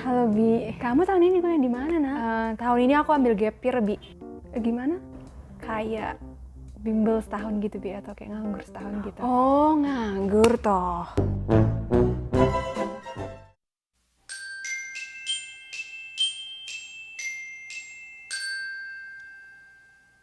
Halo Bi, kamu tahun ini kuliah di mana nak? Tahun ini aku ambil gap year, Bi. Gimana? Kayak bimbel setahun gitu, Bi, atau kayak nganggur setahun gitu. Oh, nganggur toh.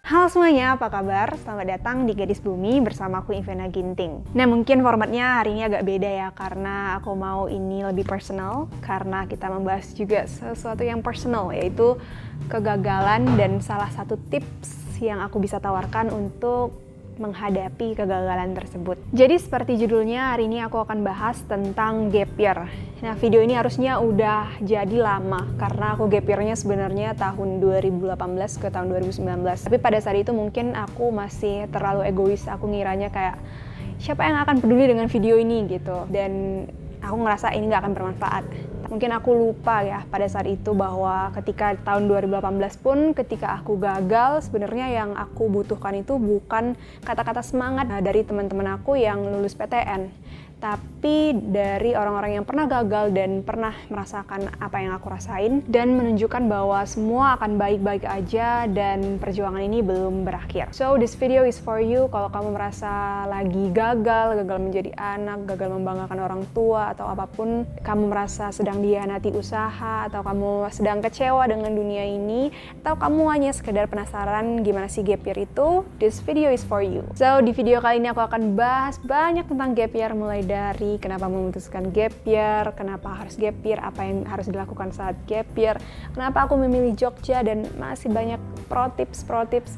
Halo semuanya, apa kabar? Selamat datang di Gadis Bumi bersama aku Ivana Ginting. Nah, mungkin formatnya hari ini agak beda ya, karena aku mau ini lebih personal, karena kita membahas juga sesuatu yang personal, yaitu kegagalan dan salah satu tips yang aku bisa tawarkan untuk menghadapi kegagalan tersebut. Jadi seperti judulnya, hari ini aku akan bahas tentang gap year. Nah, video ini harusnya udah jadi lama karena aku gap year-nya sebenarnya tahun 2018 ke tahun 2019. Tapi pada saat itu mungkin aku masih terlalu egois, aku ngiranya kayak siapa yang akan peduli dengan video ini gitu. Dan aku ngerasa ini gak akan bermanfaat. Mungkin aku lupa ya pada saat itu bahwa ketika tahun 2018 pun ketika aku gagal, sebenarnya yang aku butuhkan itu bukan kata-kata semangat dari teman-teman aku yang lulus PTN, tapi dari orang-orang yang pernah gagal dan pernah merasakan apa yang aku rasain dan menunjukkan bahwa semua akan baik-baik aja dan perjuangan ini belum berakhir. So this video is for you kalau kamu merasa lagi gagal menjadi anak, gagal membanggakan orang tua atau apapun, kamu merasa sedang dihianati usaha atau kamu sedang kecewa dengan dunia ini atau kamu hanya sekedar penasaran gimana sih gap year itu, this video is for you. So di video kali ini aku akan bahas banyak tentang gap year, mulai dari kenapa memutuskan gap year, kenapa harus gap year, apa yang harus dilakukan saat gap year, kenapa aku memilih Jogja, dan masih banyak pro tips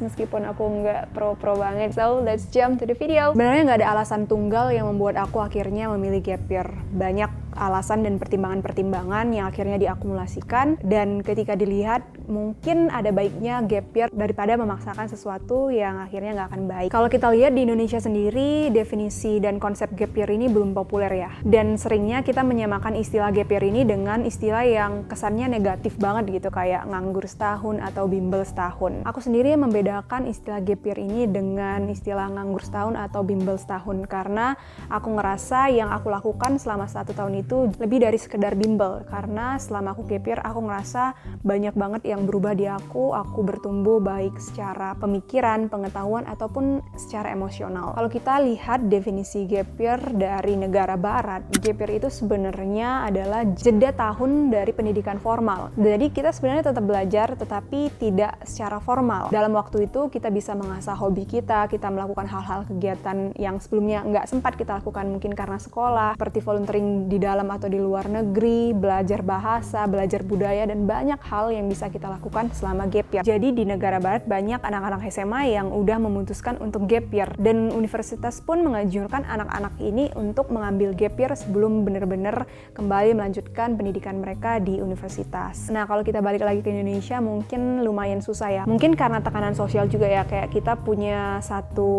meskipun aku nggak pro banget. So let's jump to the video. Sebenarnya nggak ada alasan tunggal yang membuat aku akhirnya memilih gap year. Banyak alasan dan pertimbangan-pertimbangan yang akhirnya diakumulasikan, dan ketika dilihat mungkin ada baiknya gap year daripada memaksakan sesuatu yang akhirnya nggak akan baik. Kalau kita lihat di Indonesia sendiri, definisi dan konsep gap year ini belum populer ya, dan seringnya kita menyamakan istilah gap year ini dengan istilah yang kesannya negatif banget gitu, kayak nganggur setahun atau bimbel setahun. Aku sendiri membedakan istilah gap year ini dengan istilah nganggur setahun atau bimbel setahun, karena aku ngerasa yang aku lakukan selama 1 tahun itu lebih dari sekedar bimbel, karena selama aku gap year aku ngerasa banyak banget yang berubah di aku bertumbuh baik secara pemikiran, pengetahuan, ataupun secara emosional. Kalau kita lihat definisi gap year dari negara barat, gap year itu sebenarnya adalah jeda tahun dari pendidikan formal. Jadi kita sebenarnya tetap belajar tetapi tidak secara formal. Dalam waktu itu kita bisa mengasah hobi kita melakukan hal-hal kegiatan yang sebelumnya nggak sempat kita lakukan mungkin karena sekolah, seperti volunteering di dalam atau di luar negeri, belajar bahasa, belajar budaya, dan banyak hal yang bisa kita lakukan selama gap year. Jadi di negara barat banyak anak-anak SMA yang udah memutuskan untuk gap year, dan universitas pun menganjurkan anak-anak ini untuk mengambil gap year sebelum benar-benar kembali melanjutkan pendidikan mereka di universitas. Nah, kalau kita balik lagi ke Indonesia mungkin lumayan susah ya. Mungkin karena tekanan sosial juga ya, kayak kita punya satu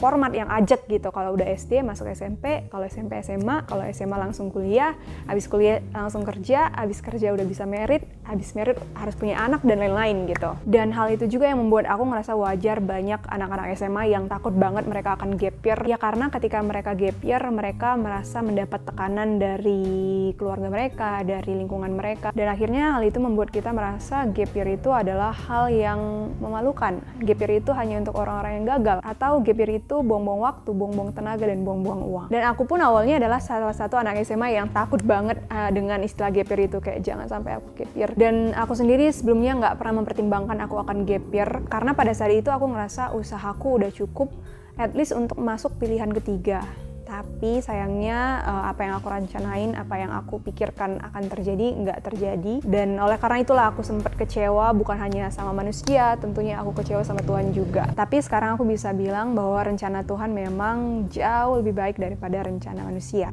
format yang ajak gitu. Kalau udah SD masuk SMP, kalau SMP SMA, kalau SMA langsung kuliah, habis kuliah langsung kerja, habis kerja udah bisa merit, habis merit harus punya anak dan lain-lain gitu. Dan hal itu juga yang membuat aku ngerasa wajar banyak anak-anak SMA yang takut banget mereka akan gap year. Ya karena ketika mereka gap year, mereka merasa mendapat tekanan dari keluarga mereka, dari lingkungan mereka. Dan akhirnya hal itu membuat kita merasa gap year itu adalah hal yang memalukan. Gap year itu hanya untuk orang-orang yang gagal, atau gap year itu buang-buang waktu, buang-buang tenaga, dan buang-buang uang. Dan aku pun awalnya adalah salah satu anak SMA yang takut banget dengan istilah gap year itu, kayak jangan sampai aku gap year. Dan aku sendiri sebelumnya nggak pernah mempertimbangkan aku akan gap year, karena pada saat itu aku ngerasa usahaku udah cukup at least untuk masuk pilihan ketiga. Tapi sayangnya apa yang aku rencanain, apa yang aku pikirkan akan terjadi, nggak terjadi. Dan oleh karena itulah aku sempat kecewa, bukan hanya sama manusia, tentunya aku kecewa sama Tuhan juga. Tapi sekarang aku bisa bilang bahwa rencana Tuhan memang jauh lebih baik daripada rencana manusia.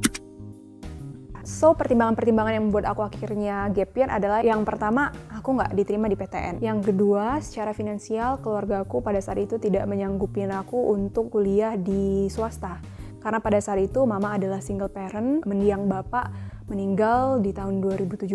So, pertimbangan-pertimbangan yang membuat aku akhirnya gap year adalah, yang pertama, aku nggak diterima di PTN. Yang kedua, secara finansial, keluargaku pada saat itu tidak menyanggupin aku untuk kuliah di swasta. Karena pada saat itu mama adalah single parent, mendiang bapak meninggal di tahun 2017,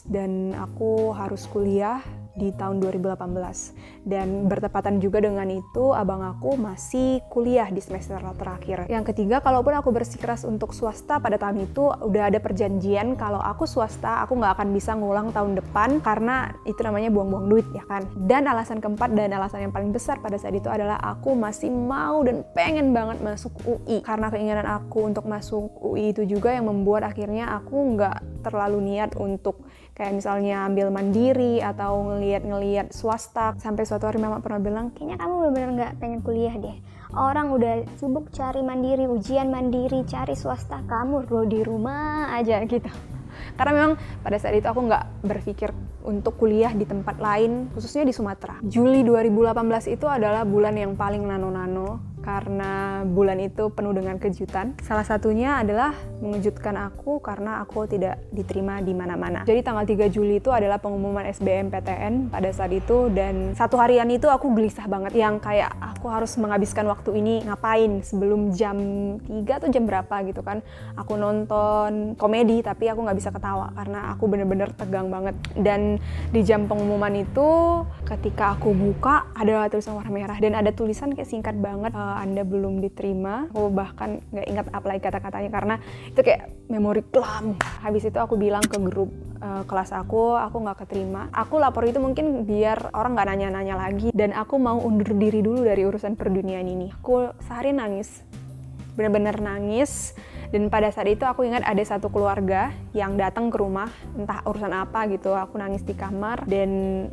dan aku harus kuliah di tahun 2018. Dan bertepatan juga dengan itu, abang aku masih kuliah di semester terakhir. Yang ketiga, kalaupun aku bersikeras untuk swasta pada tahun itu, udah ada perjanjian kalau aku swasta, aku nggak akan bisa ngulang tahun depan karena itu namanya buang-buang duit ya kan. Dan alasan keempat dan alasan yang paling besar pada saat itu adalah aku masih mau dan pengen banget masuk UI. Karena keinginan aku untuk masuk UI itu juga yang membuat akhirnya aku nggak terlalu niat untuk kayak misalnya ambil mandiri atau ngeliat swasta. Sampai suatu hari mama pernah bilang, kayaknya kamu benar-benar nggak pengen kuliah deh. Orang udah sibuk cari mandiri, ujian mandiri, cari swasta, kamu di rumah aja gitu. Karena memang pada saat itu aku nggak berpikir untuk kuliah di tempat lain, khususnya di Sumatera. Juli 2018 itu adalah bulan yang paling nano-nano, karena bulan itu penuh dengan kejutan. Salah satunya adalah mengejutkan aku karena aku tidak diterima di mana-mana. Jadi tanggal 3 Juli itu adalah pengumuman SBMPTN pada saat itu, dan satu harian itu aku gelisah banget, yang kayak aku harus menghabiskan waktu ini ngapain sebelum jam 3 atau jam berapa gitu kan. Aku nonton komedi tapi aku nggak bisa ketawa karena aku bener-bener tegang banget. Dan di jam pengumuman itu ketika aku buka ada tulisan warna merah dan ada tulisan kayak singkat banget, Anda belum diterima. Aku bahkan nggak ingat apa lagi kata-katanya karena itu kayak memori kelam. Habis itu aku bilang ke grup kelas aku nggak keterima. Aku lapor itu mungkin biar orang nggak nanya-nanya lagi dan aku mau undur diri dulu dari urusan perduniaan ini. Aku sehari nangis, bener-bener nangis. Dan pada saat itu aku ingat ada satu keluarga yang datang ke rumah, entah urusan apa gitu. Aku nangis di kamar dan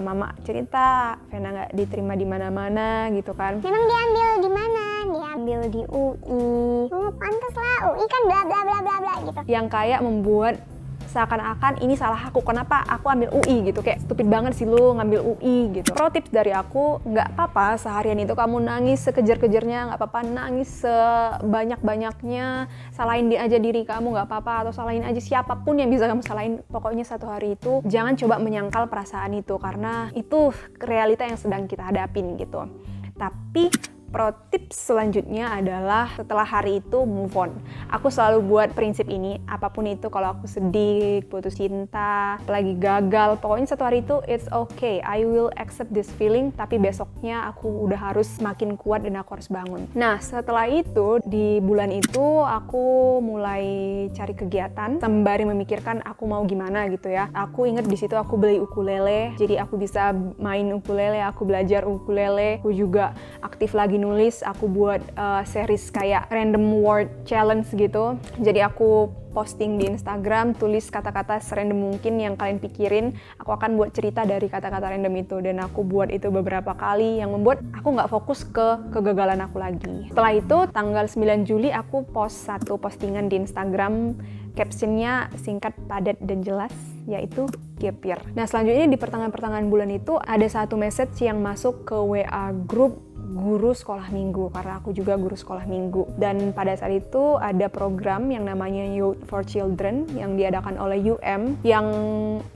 mama cerita, Vena nggak diterima di mana-mana gitu kan. Memang diambil di mana? Diambil di UI. Oh, pantas lah, UI kan bla bla bla bla bla gitu. Yang kayak membuat seakan-akan ini salah aku, kenapa aku ambil UI gitu, kayak stupid banget sih lu ngambil UI gitu. Pro tips dari aku, nggak apa-apa seharian itu kamu nangis sekejar-kejarnya, nggak apa-apa nangis sebanyak-banyaknya, salahin aja diri kamu nggak apa-apa, atau salahin aja siapapun yang bisa kamu salahin. Pokoknya satu hari itu jangan coba menyangkal perasaan itu karena itu realita yang sedang kita hadapin gitu. Tapi pro tips selanjutnya adalah setelah hari itu move on. Aku selalu buat prinsip ini, apapun itu, kalau aku sedih, putus cinta, apalagi gagal, pokoknya satu hari itu it's okay, I will accept this feeling, tapi besoknya aku udah harus makin kuat dan aku harus bangun. Nah setelah itu, di bulan itu aku mulai cari kegiatan sembari memikirkan aku mau gimana gitu ya. Aku inget di situ aku beli ukulele, jadi aku bisa main ukulele, aku belajar ukulele, aku juga aktif lagi nulis, aku buat series kayak random word challenge gitu. Jadi aku posting di Instagram, tulis kata-kata serandom mungkin yang kalian pikirin. Aku akan buat cerita dari kata-kata random itu, dan aku buat itu beberapa kali yang membuat aku nggak fokus ke kegagalan aku lagi. Setelah itu, tanggal 9 Juli aku post satu postingan di Instagram, captionnya singkat, padat, dan jelas, yaitu gap year. Nah selanjutnya di pertengahan bulan itu ada satu message yang masuk ke WA group guru sekolah minggu, karena aku juga guru sekolah minggu. Dan pada saat itu ada program yang namanya Youth for Children yang diadakan oleh UM yang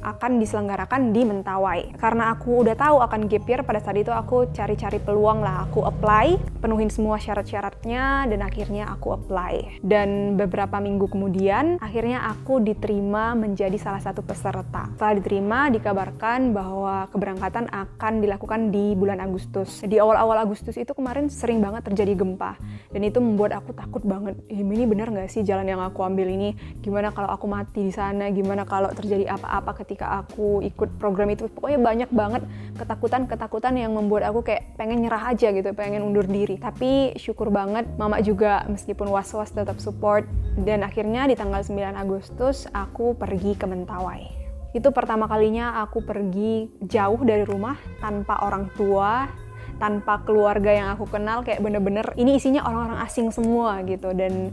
akan diselenggarakan di Mentawai. Karena aku udah tahu akan gap year, pada saat itu aku cari-cari peluang lah, aku apply, penuhin semua syarat-syaratnya, dan akhirnya aku apply. Dan beberapa minggu kemudian akhirnya aku diterima menjadi salah satu peserta. Setelah diterima, dikabarkan bahwa keberangkatan akan dilakukan di bulan Agustus. Di awal-awal Agustus itu kemarin sering banget terjadi gempa, dan itu membuat aku takut banget. Ini benar nggak sih jalan yang aku ambil ini? Gimana kalau aku mati di sana? Gimana kalau terjadi apa-apa ketika aku ikut program itu? Pokoknya banyak banget ketakutan yang membuat aku kayak pengen nyerah aja gitu, pengen undur diri. Tapi syukur banget mama juga meskipun was-was tetap support, dan akhirnya di tanggal 9 Agustus aku pergi ke Mentawai. Itu pertama kalinya aku pergi jauh dari rumah tanpa orang tua, tanpa keluarga yang aku kenal, kayak bener-bener ini isinya orang-orang asing semua gitu. Dan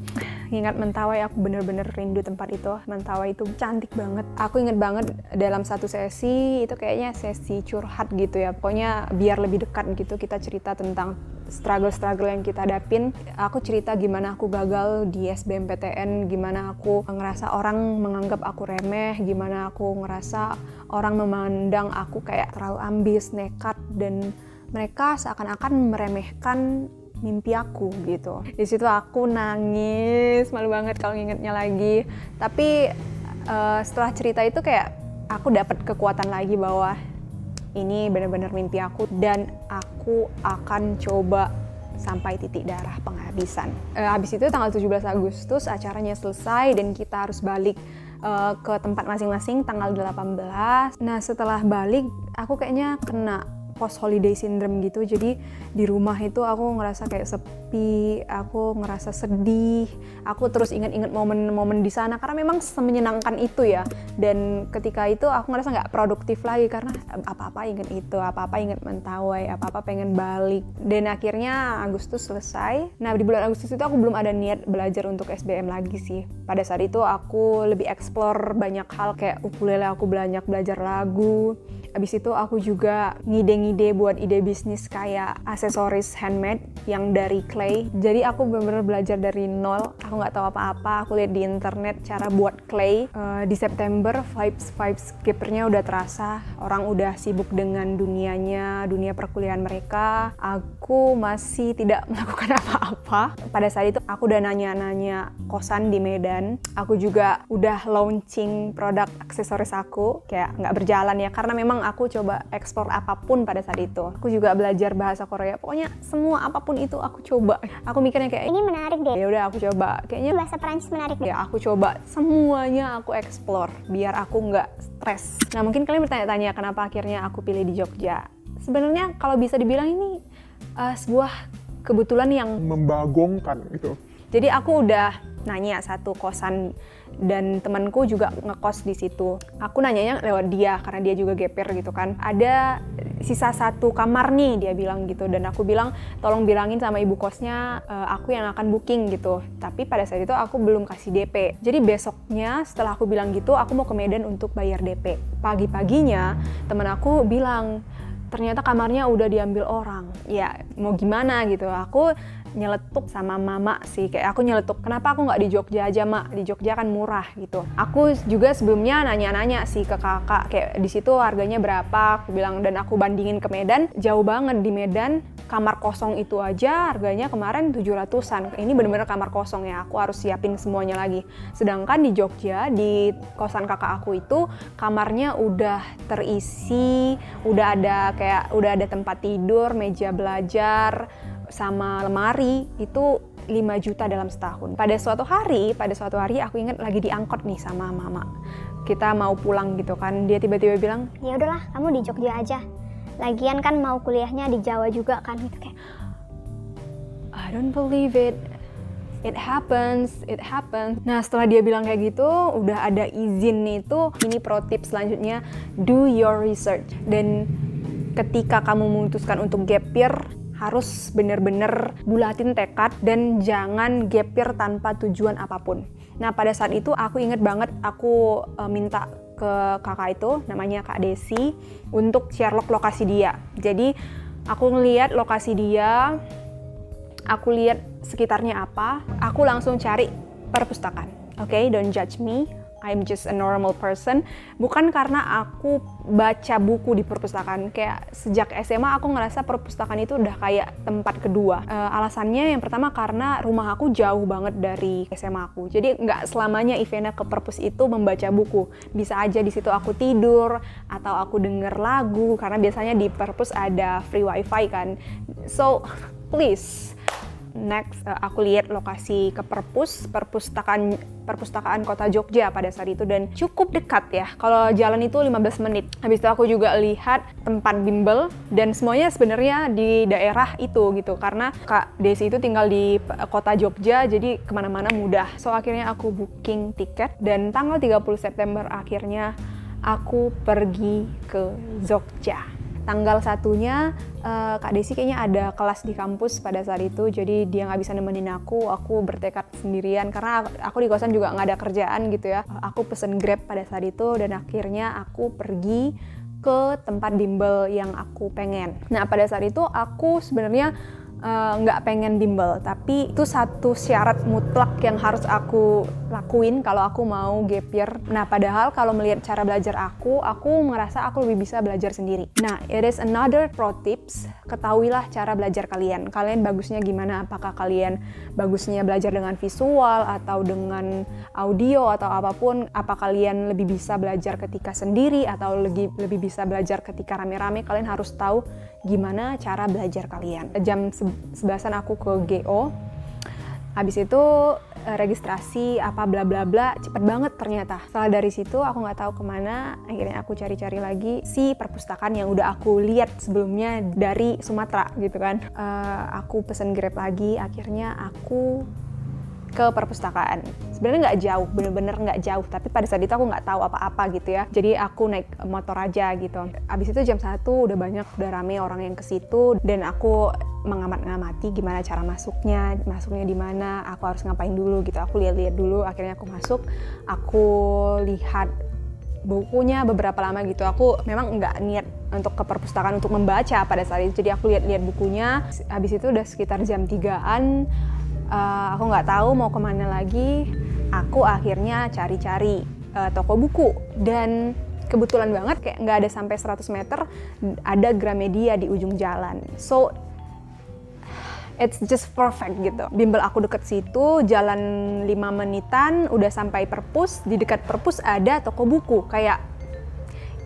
ingat Mentawai, aku bener-bener rindu tempat itu. Mentawai itu cantik banget. Aku inget banget dalam satu sesi, itu kayaknya sesi curhat gitu ya, pokoknya biar lebih dekat gitu, kita cerita tentang struggle yang kita hadapin. Aku cerita gimana aku gagal di SBMPTN, gimana aku ngerasa orang menganggap aku remeh, gimana aku ngerasa orang memandang aku kayak terlalu ambis, nekat, dan mereka seakan-akan meremehkan mimpi aku gitu. Di situ aku nangis, malu banget kalau ngingetnya lagi. Tapi setelah cerita itu kayak aku dapat kekuatan lagi bahwa ini benar-benar mimpi aku dan aku akan coba sampai titik darah penghabisan. Habis itu tanggal 17 Agustus acaranya selesai dan kita harus balik ke tempat masing-masing tanggal 18. Nah setelah balik aku kayaknya kena post holiday syndrome gitu, jadi di rumah itu aku ngerasa kayak sepi, aku ngerasa sedih, aku terus ingat-ingat momen-momen di sana karena memang semenyenangkan itu ya. Dan ketika itu aku ngerasa nggak produktif lagi karena apa-apa ingat itu, apa-apa ingat mentawai, apa-apa pengen balik. Dan akhirnya Agustus selesai. Nah di bulan Agustus itu aku belum ada niat belajar untuk SBM lagi sih. Pada saat itu aku lebih explore banyak hal, kayak ukulele aku banyak belajar lagu. Abis itu aku juga ngide-ngide buat ide bisnis kayak aksesoris handmade yang dari clay. Jadi aku benar-benar belajar dari nol. Aku nggak tahu apa-apa. Aku lihat di internet cara buat clay. Di September vibes keepernya udah terasa. Orang udah sibuk dengan dunianya, dunia perkuliahan mereka. Aku masih tidak melakukan apa-apa. Pada saat itu aku udah nanya-nanya kosan di Medan. Aku juga udah launching produk aksesoris aku. Kayak nggak berjalan ya karena memang aku coba ekspor apapun pada saat itu. Aku juga belajar bahasa Korea. Pokoknya semua apapun itu aku coba. Aku mikirnya kayak Ini menarik deh. ya udah aku coba. Kayaknya Bahasa Perancis menarik deh. ya aku coba semuanya, aku explore biar aku nggak stres. Nah mungkin kalian bertanya-tanya kenapa akhirnya aku pilih di Jogja. Sebenarnya kalau bisa dibilang ini sebuah kebetulan yang membagongkan gitu. jadi aku udah nanya satu kosan dan temanku juga ngekos di situ. Aku nanyanya lewat dia karena dia juga GPR gitu kan. Ada sisa satu kamar nih dia bilang gitu, dan aku bilang tolong bilangin sama ibu kosnya aku yang akan booking gitu. Tapi pada saat itu aku belum kasih DP. Jadi besoknya setelah aku bilang gitu aku mau ke Medan untuk bayar DP. Pagi-paginya teman aku bilang ternyata kamarnya udah diambil orang. Ya mau gimana gitu. Aku nyeletuk sama mama sih, kayak aku nyeletuk kenapa aku nggak di Jogja aja mak, di Jogja kan murah gitu. Aku juga sebelumnya nanya-nanya sih ke kakak kayak di situ harganya berapa, aku bilang, dan aku bandingin ke Medan, jauh banget. Di Medan kamar kosong itu aja harganya kemarin 700-an. Ini bener-bener kamar kosong ya, aku harus siapin semuanya lagi. Sedangkan di Jogja di kosan kakak aku itu kamarnya udah terisi, udah ada tempat tidur, meja belajar sama lemari, itu 5 juta dalam setahun. Pada suatu hari aku ingat lagi diangkut nih sama mama. Kita mau pulang gitu kan, dia tiba-tiba bilang, Ya udahlah, kamu di Jogja aja. Lagian kan mau kuliahnya di Jawa juga kan, gitu kayak. I don't believe it. It happens. Nah setelah dia bilang kayak gitu, udah ada izin itu. Ini pro tip selanjutnya, do your research. Dan ketika kamu memutuskan untuk gap year, harus bener-bener bulatin tekad dan jangan gap year tanpa tujuan apapun. Nah pada saat itu aku inget banget aku minta ke kakak itu, namanya Kak Desi, untuk share lokasi dia. Jadi aku ngeliat lokasi dia, aku lihat sekitarnya apa, aku langsung cari perpustakaan. Okay, don't judge me. I'm just a normal person. Bukan karena aku baca buku di perpustakaan. Kayak sejak SMA aku ngerasa perpustakaan itu udah kayak tempat kedua. Alasannya yang pertama karena rumah aku jauh banget dari SMA aku. Jadi nggak selamanya Ivana ke perpus itu membaca buku. Bisa aja di situ aku tidur atau aku denger lagu. Karena biasanya di perpus ada free wifi kan. So please. Next, aku lihat lokasi ke perpustakaan Kota Jogja pada saat itu, dan cukup dekat ya. Kalau jalan itu 15 menit. Habis itu aku juga lihat tempat bimbel, dan semuanya sebenarnya di daerah itu gitu. Karena Kak Desi itu tinggal di Kota Jogja, jadi kemana-mana mudah. So akhirnya aku booking tiket, dan tanggal 30 September akhirnya aku pergi ke Jogja. Tanggal 1-nya Kak Desi kayaknya ada kelas di kampus pada saat itu, jadi dia nggak bisa nemenin aku bertekad sendirian karena aku di kosan juga nggak ada kerjaan gitu ya. Aku pesen Grab pada saat itu, dan akhirnya aku pergi ke tempat bimbel yang aku pengen. Nah pada saat itu aku sebenarnya nggak pengen bimbel, tapi itu satu syarat mutlak yang harus aku lakuin kalau aku mau gap year. Nah, padahal kalau melihat cara belajar aku ngerasa aku lebih bisa belajar sendiri. Nah, it is another pro tips. Ketahuilah cara belajar kalian. Kalian bagusnya gimana? Apakah kalian bagusnya belajar dengan visual atau dengan audio atau apapun? Apa kalian lebih bisa belajar ketika sendiri atau lebih bisa belajar ketika rame-rame? Kalian harus tahu gimana cara belajar kalian. Jam 11-an aku ke GO. Habis itu registrasi apa bla bla bla, cepet banget ternyata. Setelah dari situ aku nggak tahu kemana, akhirnya aku cari-cari lagi si perpustakaan yang udah aku lihat sebelumnya dari Sumatera gitu kan. Aku pesen Grab lagi, akhirnya aku ke perpustakaan. Sebenarnya nggak jauh, bener-bener nggak jauh, tapi pada saat itu aku nggak tahu apa-apa gitu ya. Jadi aku naik motor aja gitu. Abis itu jam 1 udah rame orang yang ke situ, dan aku mengamati gimana cara masuknya di mana, aku harus ngapain dulu gitu. Aku lihat-lihat dulu, akhirnya aku masuk, aku lihat bukunya beberapa lama gitu. Aku memang nggak niat untuk ke perpustakaan untuk membaca pada saat itu, jadi aku lihat-lihat bukunya. Habis itu udah sekitar jam 3-an, aku nggak tahu mau kemana lagi. Aku akhirnya cari-cari toko buku, dan kebetulan banget kayak nggak ada sampai 100 meter ada Gramedia di ujung jalan. So it's just perfect gitu. Bimbel aku deket situ, jalan 5 menitan udah sampai perpus. Di dekat perpus ada toko buku. Kayak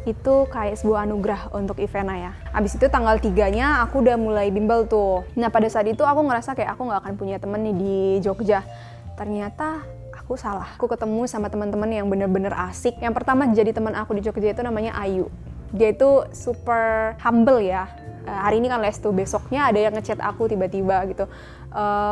itu kayak sebuah anugerah untuk Ivana ya. Abis itu tanggal 3-nya aku udah mulai bimbel tuh. Nah, pada saat itu aku ngerasa kayak aku nggak akan punya temen nih di Jogja. Ternyata aku salah. Aku ketemu sama teman-teman yang bener-bener asik. Yang pertama jadi teman aku di Jogja itu namanya Ayu. Dia itu super humble ya. Hari ini kan les tuh, besoknya ada yang ngechat aku tiba-tiba gitu,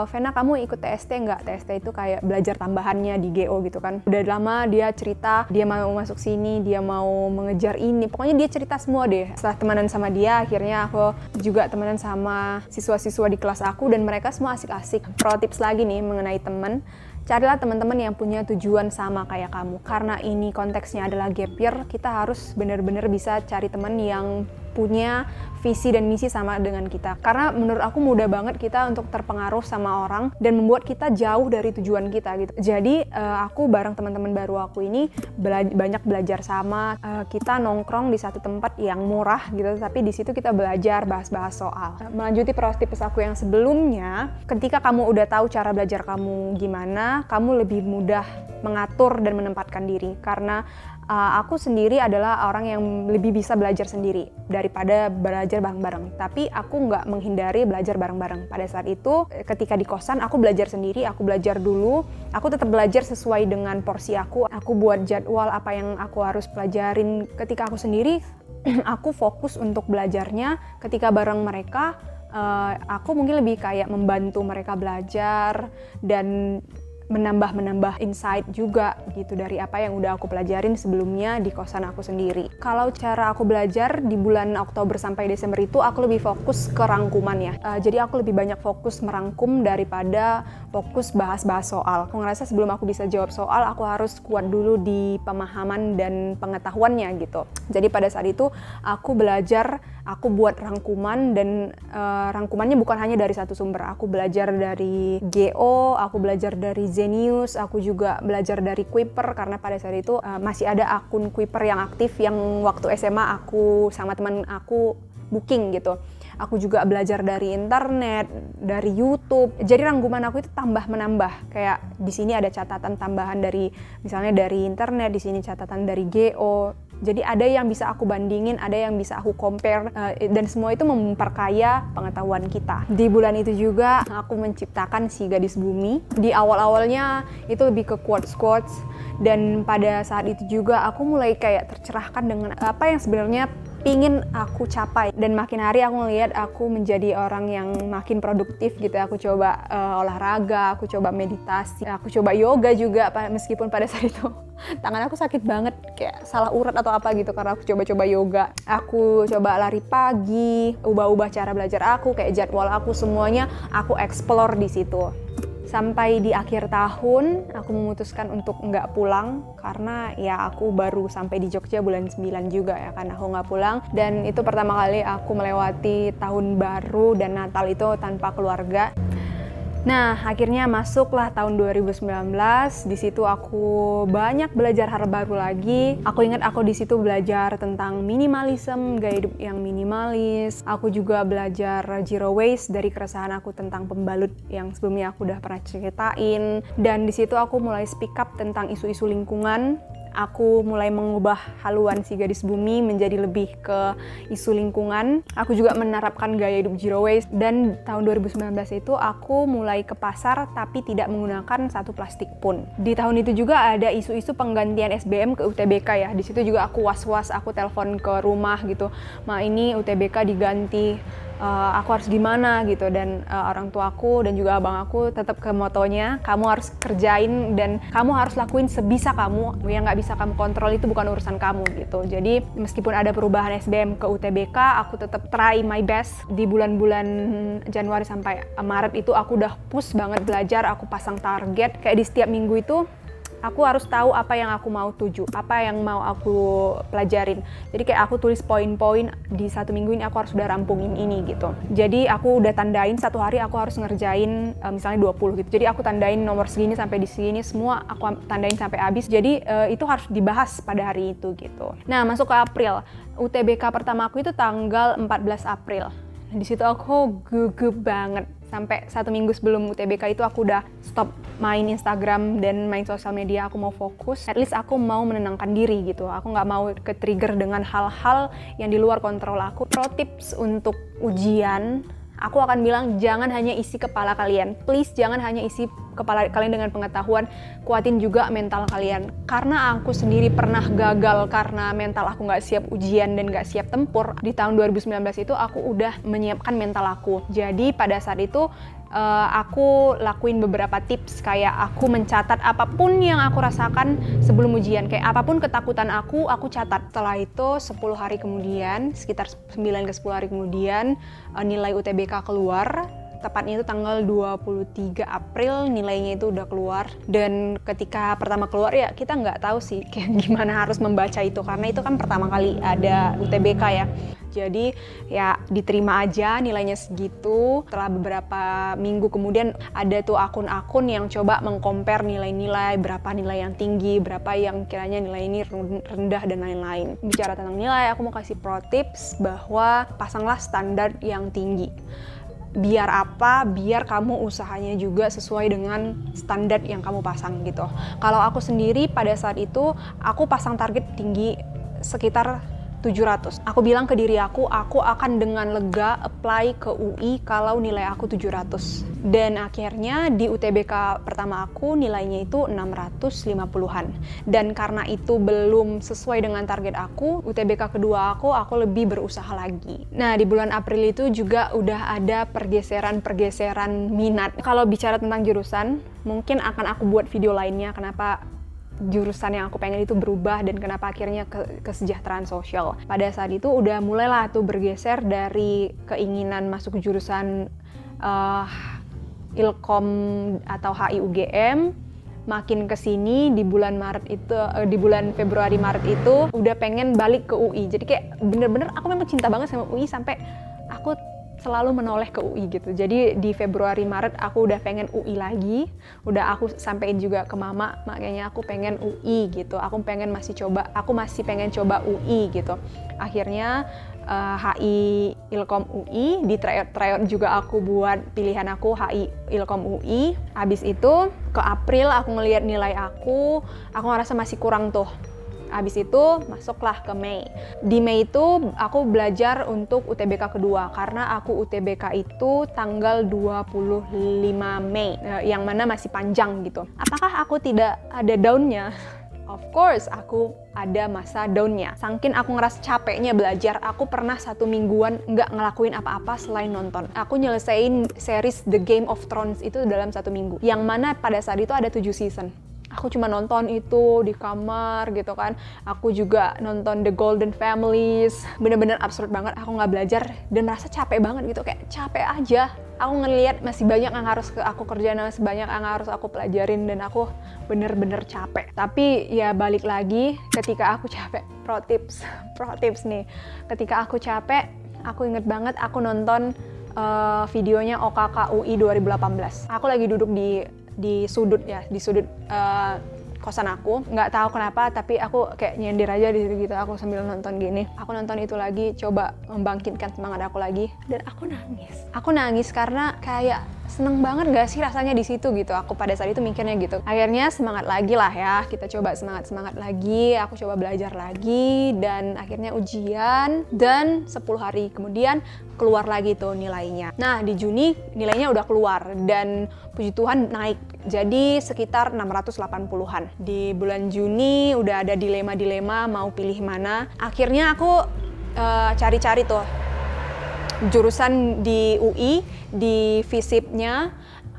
Vena kamu ikut TST nggak? TST itu kayak belajar tambahannya di GO gitu kan. Udah lama dia cerita, dia mau masuk sini, dia mau mengejar ini, pokoknya dia cerita semua deh. Setelah temenan sama dia, akhirnya aku juga temenan sama siswa-siswa di kelas aku, dan mereka semua asik-asik. Pro tips lagi nih mengenai temen, carilah teman-teman yang punya tujuan sama kayak kamu. Karena ini konteksnya adalah gap year, kita harus benar-benar bisa cari teman yang punya visi dan misi sama dengan kita. Karena menurut aku mudah banget kita untuk terpengaruh sama orang dan membuat kita jauh dari tujuan kita gitu. Jadi aku bareng teman-teman baru aku ini banyak belajar sama. Kita nongkrong di satu tempat yang murah gitu, tapi di situ kita belajar bahas-bahas soal. Melanjuti tips aku yang sebelumnya, ketika kamu udah tahu cara belajar kamu gimana, kamu lebih mudah mengatur dan menempatkan diri. Karena aku sendiri adalah orang yang lebih bisa belajar sendiri daripada belajar bareng-bareng. Tapi aku nggak menghindari belajar bareng-bareng. Pada saat itu, ketika di kosan, aku belajar sendiri, aku belajar dulu. Aku tetap belajar sesuai dengan porsi aku. Aku buat jadwal apa yang aku harus pelajarin. Ketika aku sendiri, aku fokus untuk belajarnya. Ketika bareng mereka, aku mungkin lebih kayak membantu mereka belajar dan menambah insight juga gitu dari apa yang udah aku pelajarin sebelumnya di kosan aku sendiri. Kalau cara aku belajar di bulan Oktober sampai Desember itu aku lebih fokus ke rangkuman ya. Jadi aku lebih banyak fokus merangkum daripada fokus bahas-bahas soal. Aku ngerasa sebelum aku bisa jawab soal, aku harus kuat dulu di pemahaman dan pengetahuannya gitu. Jadi pada saat itu aku belajar, aku buat rangkuman, dan rangkumannya bukan hanya dari satu sumber. Aku belajar dari GO, aku belajar dari Zenius, aku juga belajar dari Kuiper, karena pada saat itu masih ada akun Kuiper yang aktif yang waktu SMA aku sama teman aku booking gitu. Aku juga belajar dari internet, dari YouTube. Jadi rangkuman aku itu tambah menambah. Kayak di sini ada catatan tambahan dari misalnya dari internet, di sini catatan dari GO. Jadi ada yang bisa aku bandingin, ada yang bisa aku compare, dan semua itu memperkaya pengetahuan kita. Di bulan itu juga aku menciptakan si Gadis Bumi. Di awal-awalnya itu lebih ke quotes, dan pada saat itu juga aku mulai kayak tercerahkan dengan apa yang sebenarnya pingin aku capai. Dan makin hari aku ngelihat aku menjadi orang yang makin produktif gitu. Aku coba olahraga, aku coba meditasi, aku coba yoga juga, meskipun pada saat itu tangan aku sakit banget, kayak salah urat atau apa gitu karena aku coba-coba yoga. Aku coba lari pagi, ubah-ubah cara belajar aku, kayak jadwal aku, semuanya aku explore di situ. Sampai di akhir tahun aku memutuskan untuk nggak pulang karena ya aku baru sampai di Jogja bulan 9 juga ya kan aku nggak pulang, dan itu pertama kali aku melewati tahun baru dan Natal itu tanpa keluarga. Nah, akhirnya masuklah tahun 2019. Di situ aku banyak belajar hal baru lagi. Aku ingat aku di situ belajar tentang minimalism, gaya hidup yang minimalis. Aku juga belajar zero waste dari keresahan aku tentang pembalut yang sebelumnya aku udah pernah ceritain. Dan di situ aku mulai speak up tentang isu-isu lingkungan. Aku mulai mengubah haluan si gadis bumi menjadi lebih ke isu lingkungan. Aku juga menerapkan gaya hidup zero waste, dan tahun 2019 itu aku mulai ke pasar tapi tidak menggunakan satu plastik pun. Di tahun itu juga ada isu-isu penggantian SBM ke UTBK ya. Di situ juga aku was-was, aku telepon ke rumah gitu. Ma, ini UTBK diganti, aku harus gimana gitu, dan orang tuaku dan juga abang aku tetap ke motonya, kamu harus kerjain dan kamu harus lakuin sebisa kamu, yang nggak bisa kamu kontrol itu bukan urusan kamu gitu. Jadi meskipun ada perubahan SBM ke UTBK, aku tetap try my best. Di bulan-bulan Januari sampai Maret itu aku udah push banget belajar, aku pasang target, kayak di setiap minggu itu aku harus tahu apa yang aku mau tuju, apa yang mau aku pelajarin. Jadi kayak aku tulis poin-poin, di satu minggu ini aku harus udah rampungin ini gitu. Jadi aku udah tandain satu hari aku harus ngerjain misalnya 20 gitu. Jadi aku tandain nomor segini sampai di sini, semua aku tandain sampai habis. Jadi itu harus dibahas pada hari itu gitu. Nah, masuk ke April. UTBK pertama aku itu tanggal 14 April. Di situ aku gugup banget. Sampai 1 minggu sebelum UTBK itu aku udah stop main Instagram dan main sosial media, aku mau fokus. At least aku mau menenangkan diri gitu. Aku nggak mau ke-trigger dengan hal-hal yang di luar kontrol aku. Pro tips untuk ujian, aku akan bilang jangan hanya isi kepala kalian. Please jangan hanya isi kepala kalian dengan pengetahuan, kuatin juga mental kalian. Karena aku sendiri pernah gagal karena mental aku nggak siap ujian dan nggak siap tempur. Di tahun 2019 itu aku udah menyiapkan mental aku. Jadi pada saat itu aku lakuin beberapa tips, kayak aku mencatat apapun yang aku rasakan sebelum ujian. Kayak apapun ketakutan aku catat. Setelah itu 10 hari kemudian, sekitar 9 ke 10 hari kemudian, nilai UTBK keluar. Tepatnya itu tanggal 23 April nilainya itu udah keluar. Dan ketika pertama keluar ya kita nggak tahu sih kayak gimana harus membaca itu, karena itu kan pertama kali ada UTBK ya. Jadi ya diterima aja nilainya segitu. Setelah beberapa minggu kemudian ada tuh akun-akun yang coba mengcompare nilai-nilai, berapa nilai yang tinggi, berapa yang kiranya nilai ini rendah dan lain-lain. Bicara tentang nilai, aku mau kasih pro tips bahwa pasanglah standar yang tinggi. Biar apa? Biar kamu usahanya juga sesuai dengan standar yang kamu pasang gitu. Kalau aku sendiri pada saat itu, aku pasang target tinggi sekitar 700. Aku bilang ke diri aku akan dengan lega apply ke UI kalau nilai aku 700. Dan akhirnya di UTBK pertama aku nilainya itu 650-an. Dan karena itu belum sesuai dengan target aku, UTBK kedua aku lebih berusaha lagi. Nah, di bulan April itu juga udah ada pergeseran minat. Kalau bicara tentang jurusan, mungkin akan aku buat video lainnya kenapa jurusan yang aku pengen itu berubah dan kenapa akhirnya kesejahteraan sosial. Pada saat itu udah mulailah tuh bergeser dari keinginan masuk ke jurusan Ilkom atau HI UGM, makin kesini di bulan Februari Maret itu udah pengen balik ke UI. Jadi kayak bener-bener aku memang cinta banget sama UI sampai aku selalu menoleh ke UI gitu. Jadi di Februari Maret aku udah pengen UI lagi. Udah aku sampein juga ke mama, makanya aku pengen UI gitu. Aku masih pengen coba UI gitu. Akhirnya HI Ilkom UI, di tryout juga aku buat pilihan aku HI Ilkom UI. Habis itu ke April aku ngelihat nilai aku ngerasa masih kurang tuh. Habis itu masuklah ke Mei. Di Mei itu aku belajar untuk UTBK kedua karena aku UTBK itu tanggal 25 Mei, yang mana masih panjang gitu. Apakah aku tidak ada down-nya? Of course, aku ada masa down-nya. Saking aku ngerasa capeknya belajar, aku pernah 1 mingguan nggak ngelakuin apa-apa selain nonton. Aku nyelesain series The Game of Thrones itu dalam 1 minggu. Yang mana pada saat itu ada 7 season. Aku cuma nonton itu di kamar gitu kan. Aku juga nonton The Golden Families. Bener-bener absurd banget. Aku nggak belajar dan merasa capek banget gitu. Kayak capek aja. Aku ngelihat masih banyak yang harus aku kerjain, masih banyak yang harus aku pelajarin, dan aku bener-bener capek. Tapi ya balik lagi, ketika aku capek, pro tips nih. Ketika aku capek, aku inget banget aku nonton videonya OKK UI 2018. Aku lagi duduk di sudut kosan aku, nggak tahu kenapa, tapi aku kayak nyender aja di situ gitu. Aku sambil nonton gini, aku nonton itu lagi, coba membangkitkan semangat aku lagi, dan aku nangis karena kayak seneng banget gak sih rasanya di situ gitu. Aku pada saat itu mikirnya gitu. Akhirnya semangat lagi lah ya, kita coba semangat lagi, aku coba belajar lagi, dan akhirnya ujian, dan 10 hari kemudian keluar lagi tuh nilainya. Nah, di Juni nilainya udah keluar, dan puji Tuhan naik jadi sekitar 680-an. Di bulan Juni udah ada dilema mau pilih mana. Akhirnya aku cari-cari tuh jurusan di UI, di FISIP-nya,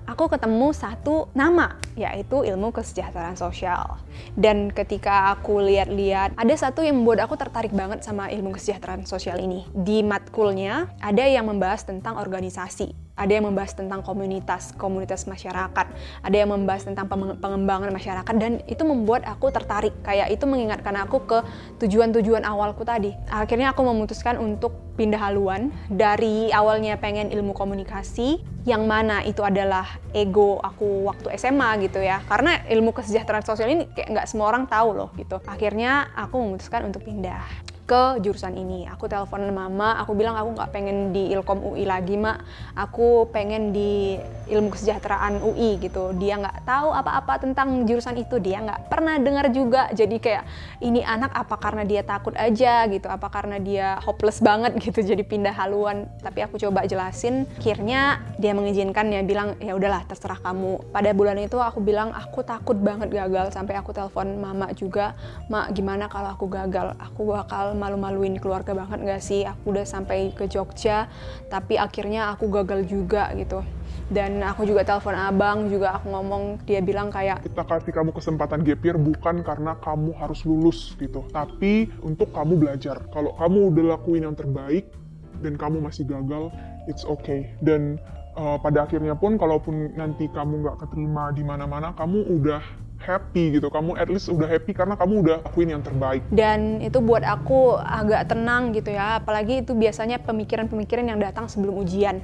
aku ketemu satu nama, yaitu ilmu kesejahteraan sosial. Dan ketika aku lihat-lihat, ada satu yang membuat aku tertarik banget sama ilmu kesejahteraan sosial ini. Di matkulnya, ada yang membahas tentang organisasi, ada yang membahas tentang komunitas masyarakat, ada yang membahas tentang pengembangan masyarakat, dan itu membuat aku tertarik. Kayak itu mengingatkan aku ke tujuan-tujuan awalku tadi. Akhirnya aku memutuskan untuk pindah haluan. Dari awalnya pengen ilmu komunikasi, yang mana itu adalah ego aku waktu SMA gitu ya. Karena ilmu kesejahteraan sosial ini kayak nggak semua orang tahu loh gitu. Akhirnya aku memutuskan untuk pindah ke jurusan ini. Aku telepon mama, aku bilang aku nggak pengen di Ilkom UI lagi, Mak. Aku pengen di ilmu kesejahteraan UI gitu. Dia nggak tahu apa-apa tentang jurusan itu, dia nggak pernah dengar juga. Jadi kayak, ini anak apa karena dia takut aja gitu, apa karena dia hopeless banget gitu jadi pindah haluan. Tapi aku coba jelasin, akhirnya dia mengizinkan, ya bilang ya udahlah terserah kamu. Pada bulan itu aku bilang aku takut banget gagal, sampai aku telepon mama juga, Mak gimana kalau aku gagal? Aku bakal malu-maluin keluarga banget gak sih? Aku udah sampai ke Jogja, tapi akhirnya aku gagal juga gitu. Dan aku juga telepon abang, juga aku ngomong, dia bilang kayak, kita kasih kamu kesempatan gap year bukan karena kamu harus lulus gitu, tapi untuk kamu belajar. Kalau kamu udah lakuin yang terbaik dan kamu masih gagal, it's okay. Dan pada akhirnya pun, kalaupun nanti kamu nggak keterima di mana-mana, kamu udah happy gitu, kamu at least udah happy karena kamu udah lakuin yang terbaik. Dan itu buat aku agak tenang gitu ya, apalagi itu biasanya pemikiran-pemikiran yang datang sebelum ujian.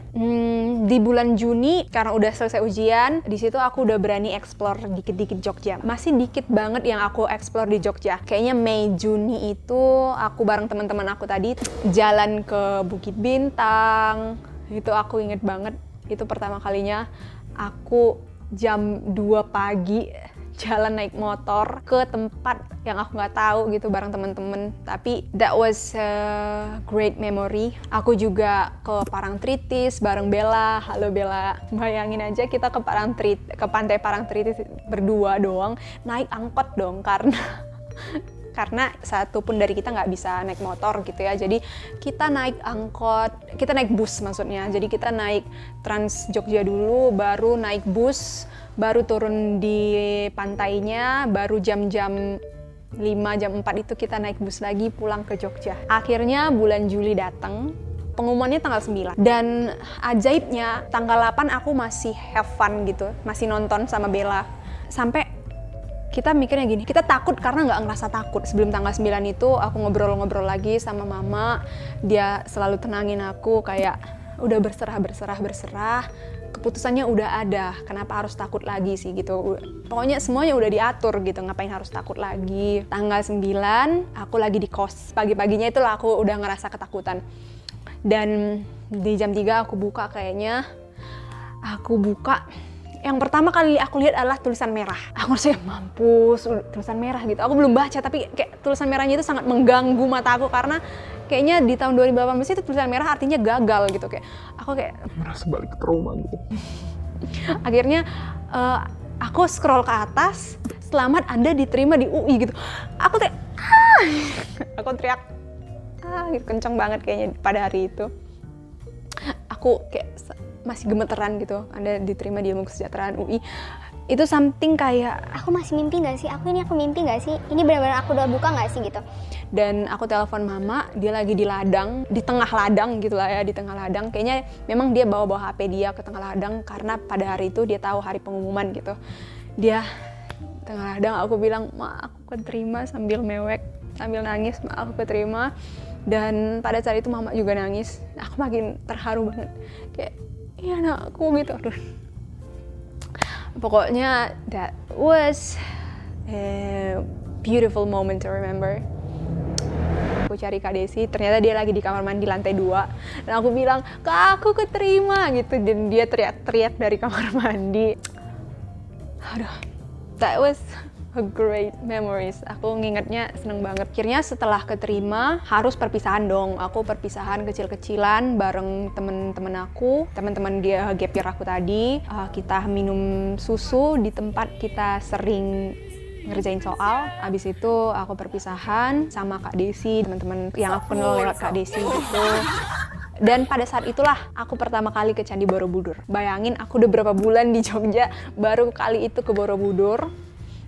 Di bulan Juni, karena udah selesai ujian, di situ aku udah berani explore dikit-dikit Jogja. Masih dikit banget yang aku explore di Jogja. Kayaknya Mei Juni itu aku bareng teman-teman aku tadi jalan ke Bukit Bintang. Itu aku inget banget, itu pertama kalinya aku jam 2 pagi jalan naik motor ke tempat yang aku nggak tahu gitu bareng temen-temen. Tapi that was a great memory. Aku juga ke Parangtritis bareng Bella. Halo Bella, bayangin aja kita ke pantai Parangtritis berdua doang, naik angkot dong karena satu pun dari kita nggak bisa naik motor gitu ya. Jadi kita naik angkot, kita naik bus maksudnya. Jadi kita naik Trans Jogja dulu, baru naik bus, baru turun di pantainya, baru jam-jam 5, jam 4 itu kita naik bus lagi pulang ke Jogja. Akhirnya bulan Juli datang, pengumumannya tanggal 9. Dan ajaibnya tanggal 8 aku masih have fun gitu, masih nonton sama Bella. Sampai kita mikirnya gini, kita takut karena nggak ngerasa takut. Sebelum tanggal 9 itu aku ngobrol-ngobrol lagi sama mama, dia selalu tenangin aku kayak udah berserah, keputusannya udah ada, kenapa harus takut lagi sih gitu. Pokoknya semuanya udah diatur gitu, ngapain harus takut lagi. Tanggal 9 aku lagi di kos, pagi-paginya itulah aku udah ngerasa ketakutan. Dan di jam 3 aku buka, yang pertama kali aku lihat adalah tulisan merah. Aku rasa mampus, tulisan merah gitu. Aku belum baca, tapi kayak tulisan merahnya itu sangat mengganggu mata aku karena kayaknya di tahun 2018 itu tulisan merah artinya gagal gitu. Kayak aku kayak merasa balik trauma gitu. Akhirnya aku scroll ke atas, selamat Anda diterima di UI gitu. Aku kayak aku teriak gitu, kenceng banget kayaknya pada hari itu. Aku kayak masih gemeteran gitu, Anda diterima di ilmu kesejahteraan UI. itu something kayak, Aku masih mimpi nggak sih? Aku mimpi nggak sih? Ini benar-benar aku udah buka nggak sih gitu? dan aku telepon mama, dia lagi di ladang, di tengah ladang gitu lah ya, di tengah ladang. Kayaknya memang dia bawa HP dia ke tengah ladang karena pada hari itu dia tahu hari pengumuman gitu. Dia tengah ladang, aku bilang, "Ma, aku keterima," sambil mewek, sambil nangis, "Ma, aku keterima." Dan pada saat itu mama juga nangis. Aku makin terharu banget. Kayak, iya anakku gitu. Aduh. Pokoknya that was a beautiful moment to remember. Aku cari Kak Desi, ternyata dia lagi di kamar mandi lantai 2. Dan aku bilang, "Kak, aku keterima," gitu. Dan dia teriak-teriak dari kamar mandi. Aduh, that was a great memories. Aku ngingetnya seneng banget. Akhirnya setelah keterima, harus perpisahan dong. Aku perpisahan kecil-kecilan bareng temen-temen aku, temen-temen dia gap year aku tadi. Kita minum susu di tempat kita sering ngerjain soal. Abis itu aku perpisahan sama Kak Desi, teman-teman yang aku kenal lewat Kak Desi gitu. Dan pada saat itulah aku pertama kali ke Candi Borobudur. Bayangin aku udah berapa bulan di Jogja, baru kali itu ke Borobudur.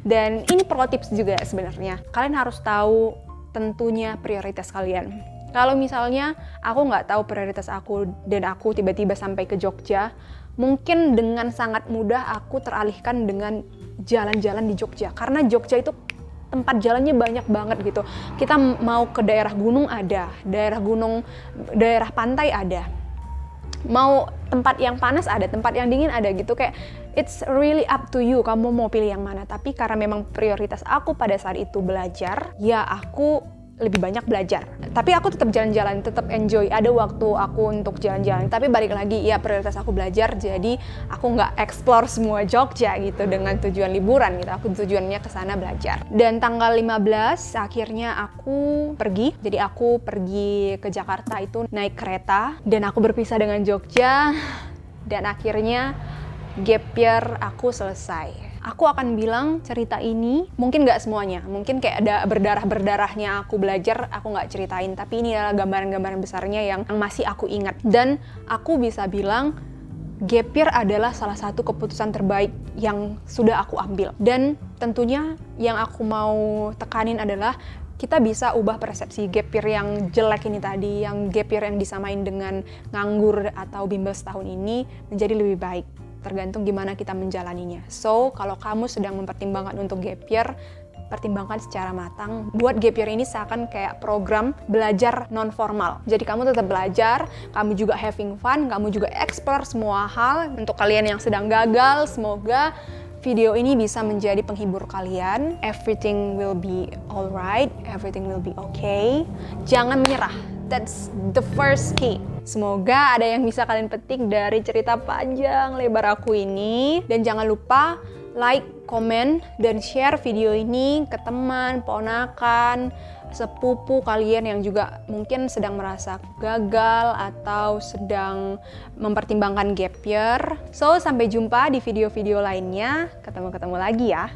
Dan ini pro tips juga sebenarnya. Kalian harus tahu tentunya prioritas kalian. Kalau misalnya aku nggak tahu prioritas aku dan aku tiba-tiba sampai ke Jogja, mungkin dengan sangat mudah aku teralihkan dengan jalan-jalan di Jogja. Karena Jogja itu tempat jalannya banyak banget gitu. Kita mau ke daerah gunung ada, daerah pantai ada. Mau tempat yang panas ada, tempat yang dingin ada gitu. Kayak it's really up to you, kamu mau pilih yang mana. Tapi karena memang prioritas aku pada saat itu belajar, ya aku lebih banyak belajar. Tapi aku tetap jalan-jalan, tetap enjoy. Ada waktu aku untuk jalan-jalan. Tapi balik lagi, ya prioritas aku belajar. Jadi aku nggak explore semua Jogja gitu dengan tujuan liburan gitu. Aku tujuannya ke sana belajar. Dan tanggal 15 akhirnya aku pergi. Jadi aku pergi ke Jakarta itu naik kereta. Dan aku berpisah dengan Jogja. Dan akhirnya gap year aku selesai. Aku akan bilang cerita ini, mungkin nggak semuanya, mungkin kayak ada berdarah-berdarahnya aku belajar, aku nggak ceritain, tapi ini adalah gambaran-gambaran besarnya yang masih aku ingat. Dan aku bisa bilang, gap year adalah salah satu keputusan terbaik yang sudah aku ambil. Dan tentunya yang aku mau tekanin adalah, kita bisa ubah persepsi gap year yang jelek ini tadi, yang gap year yang disamain dengan nganggur atau bimbel setahun ini, menjadi lebih baik. Tergantung gimana kita menjalaninya. So, kalau kamu sedang mempertimbangkan untuk gap year, pertimbangkan secara matang. Buat gap year ini seakan kayak program belajar non-formal. Jadi kamu tetap belajar, kamu juga having fun, kamu juga explore semua hal. Untuk kalian yang sedang gagal, semoga video ini bisa menjadi penghibur kalian. Everything will be alright, everything will be okay. Jangan menyerah. That's the first key. Semoga ada yang bisa kalian petik dari cerita panjang lebar aku ini. Dan jangan lupa like, komen, dan share video ini ke teman, ponakan, sepupu kalian yang juga mungkin sedang merasa gagal atau sedang mempertimbangkan gap year. So, sampai jumpa di video-video lainnya. Ketemu-ketemu lagi ya.